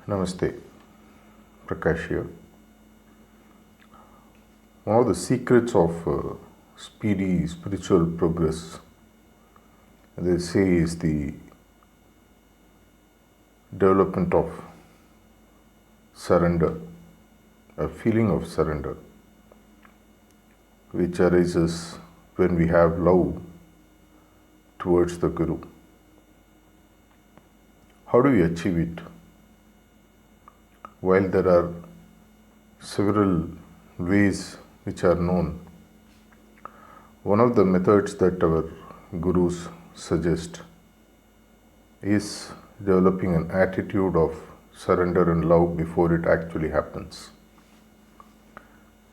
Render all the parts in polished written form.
Namaste, Prakash here. One of the secrets of speedy spiritual progress, they say, is the development of surrender, a feeling of surrender, which arises when we have love towards the Guru. How do we achieve it? While there are several ways which are known, one of the methods that our gurus suggest is developing an attitude of surrender and love before it actually happens.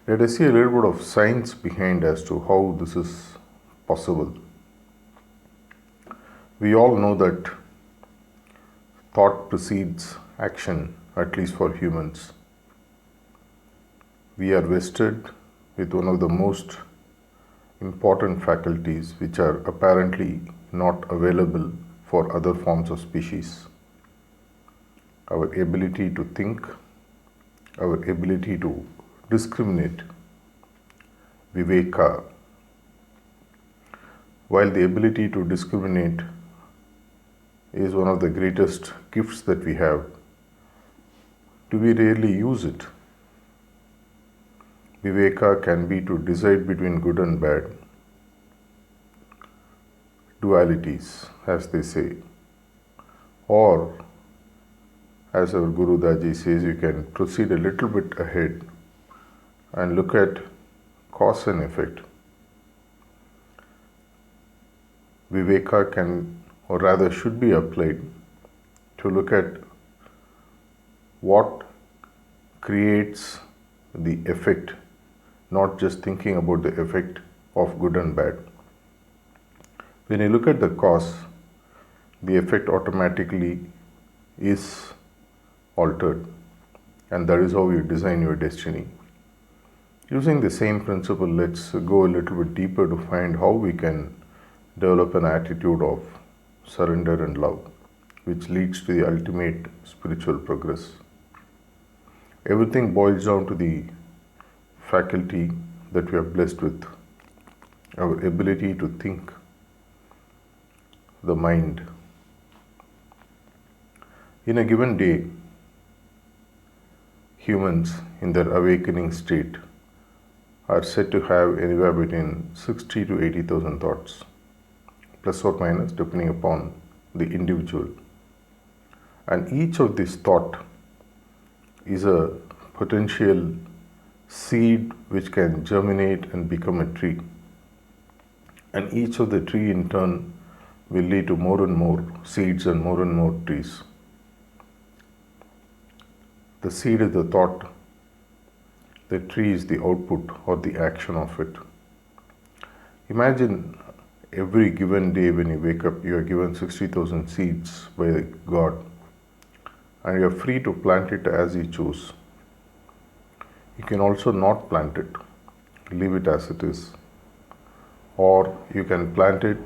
Let us see a little bit of science behind as to how this is possible. We all know that thought precedes action, at least for humans. We are vested with one of the most important faculties which are apparently not available for other forms of species. Our ability to think, our ability to discriminate, viveka. While the ability to discriminate is one of the greatest gifts that we have, do we rarely use it? Viveka can be to decide between good and bad, dualities, as they say. Or, as our Guru Daji says, you can proceed a little bit ahead and look at cause and effect. Viveka can, or rather should be applied to look at what creates the effect, not just thinking about the effect of good and bad. When you look at the cause, the effect automatically is altered, and that is how you design your destiny. Using the same principle, let's go a little bit deeper to find how we can develop an attitude of surrender and love, which leads to the ultimate spiritual progress. Everything boils down to the faculty that we are blessed with, our ability to think, the mind. In a given day, humans in their awakening state are said to have anywhere between 60 to 80,000 thoughts, plus or minus, depending upon the individual. And each of these thoughts is a potential seed which can germinate and become a tree. And each of the tree in turn will lead to more and more seeds and more trees. The seed is the thought, the tree is the output or the action of it. Imagine every given day when you wake up, you are given 60,000 seeds by God, and you are free to plant it as you choose. You can also not plant it, leave it as it is. Or you can plant it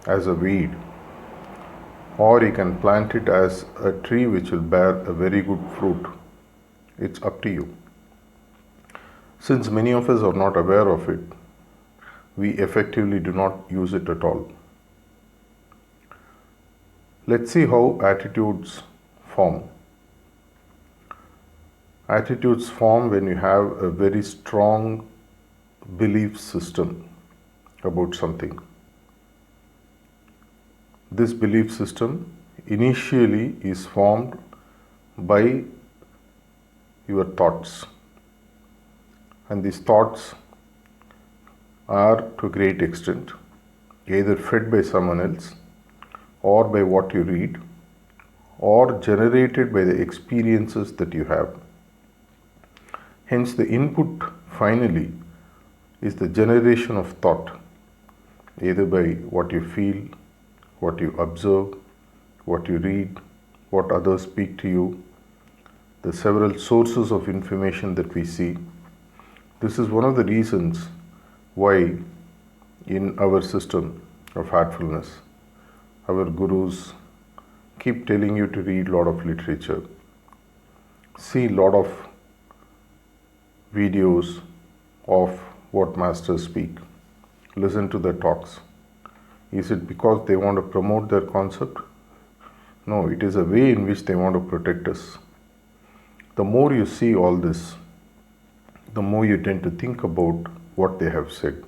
as a weed. Or you can plant it as a tree which will bear a very good fruit. It's up to you. Since many of us are not aware of it, we effectively do not use it at all. Let's see how attitudes form. Attitudes form when you have a very strong belief system about something. This belief system initially is formed by your thoughts. And these thoughts are to a great extent either fed by someone else or by what you read or generated by the experiences that you have. Hence, the input finally is the generation of thought, either by what you feel, what you observe, what you read, what others speak to you, the several sources of information that we see. This is one of the reasons why in our system of heartfulness, our gurus keep telling you to read a lot of literature. see a lot of videos of what masters speak, listen to their talks. Is it because they want to promote their concept? No, it is a way in which they want to protect us. The more you see all this, the more you tend to think about what they have said.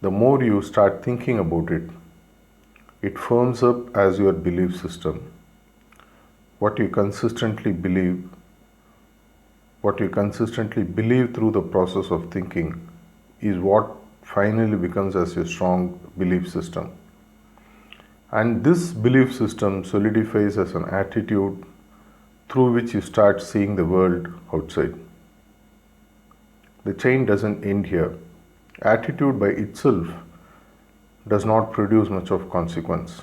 The more you start thinking about it, it firms up as your belief system. What you consistently believe through the process of thinking is what finally becomes as your strong belief system. And this belief system solidifies as an attitude through which you start seeing the world outside. The chain doesn't end here. Attitude by itself does not produce much of consequence.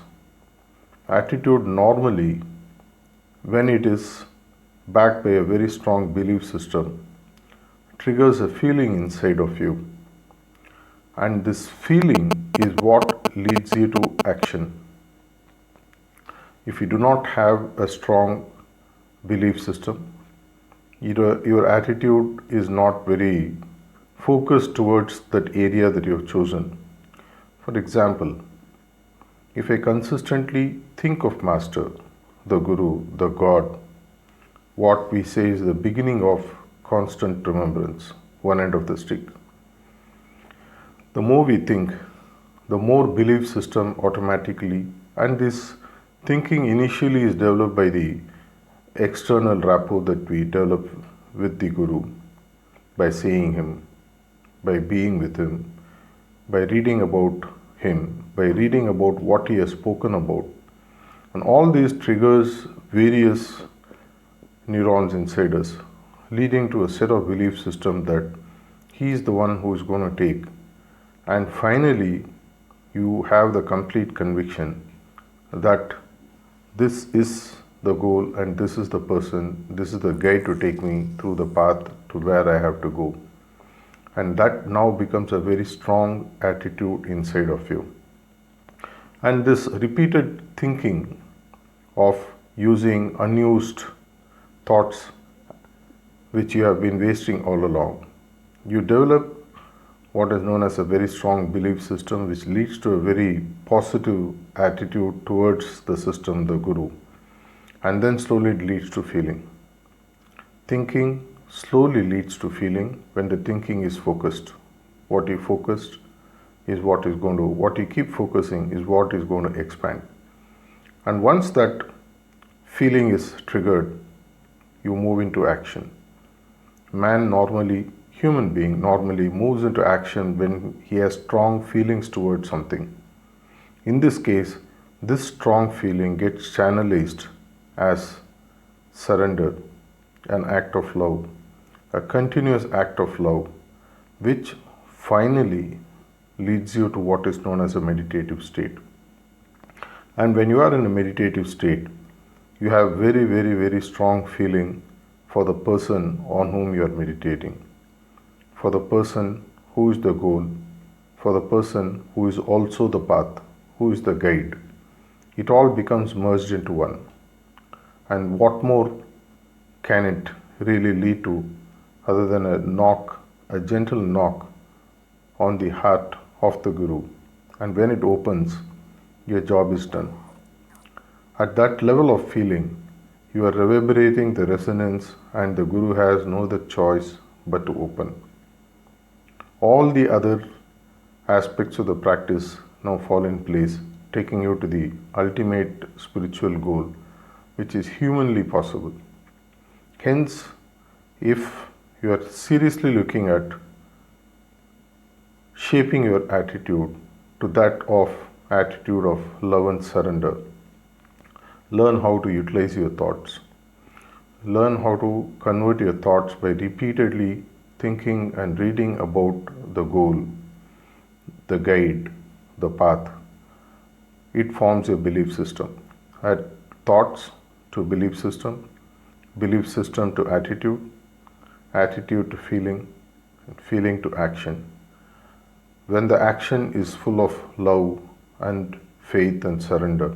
Attitude normally, when it is backed by a very strong belief system, triggers a feeling inside of you. And this feeling is what leads you to action. If you do not have a strong belief system, your attitude is not very focused towards that area that you have chosen. For example, if I consistently think of Master, the Guru, the God, what we say is the beginning of constant remembrance, one end of the stick. The more we think, the more belief system automatically, and this thinking initially is developed by the external rapport that we develop with the Guru, by seeing him, by being with him, by reading about him, by reading about what he has spoken about. And all these triggers various neurons inside us, leading to a set of belief system that he is the one who is going to take. And finally, you have the complete conviction that this is the goal and this is the person, this is the guide to take me through the path to where I have to go. And that now becomes a very strong attitude inside of you. And this repeated thinking of using unused thoughts which you have been wasting all along, you develop what is known as a very strong belief system, which leads to a very positive attitude towards the system, the Guru. And then slowly it leads to feeling. Thinking slowly leads to feeling when the thinking is focused. What you focused is what you keep focusing is what is going to expand. And once that feeling is triggered, you move into action. Human being normally moves into action when he has strong feelings towards something. In this case, this strong feeling gets channelized as surrender, an act of love, a continuous act of love, which finally leads you to what is known as a meditative state. And when you are in a meditative state, you have very, very, very strong feeling for the person on whom you are meditating, for the person who is the goal, for the person who is also the path, who is the guide. It all becomes merged into one. And what more can it really lead to other than a gentle knock on the heart of the Guru? And when it opens, your job is done. At that level of feeling, you are reverberating the resonance, and the Guru has no other choice but to open. All the other aspects of the practice now fall in place, taking you to the ultimate spiritual goal, which is humanly possible. Hence, if you are seriously looking at shaping your attitude to that of attitude of love and surrender, learn how to utilize your thoughts. Learn how to convert your thoughts by repeatedly thinking and reading about the goal, the guide, the path. It forms your belief system. Add thoughts to belief system to attitude, attitude to feeling, and feeling to action. When the action is full of love and faith and surrender,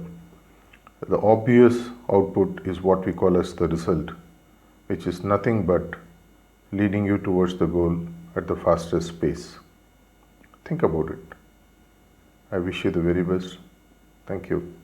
the obvious output is what we call as the result, which is nothing but leading you towards the goal at the fastest pace. Think about it. I wish you the very best. Thank you.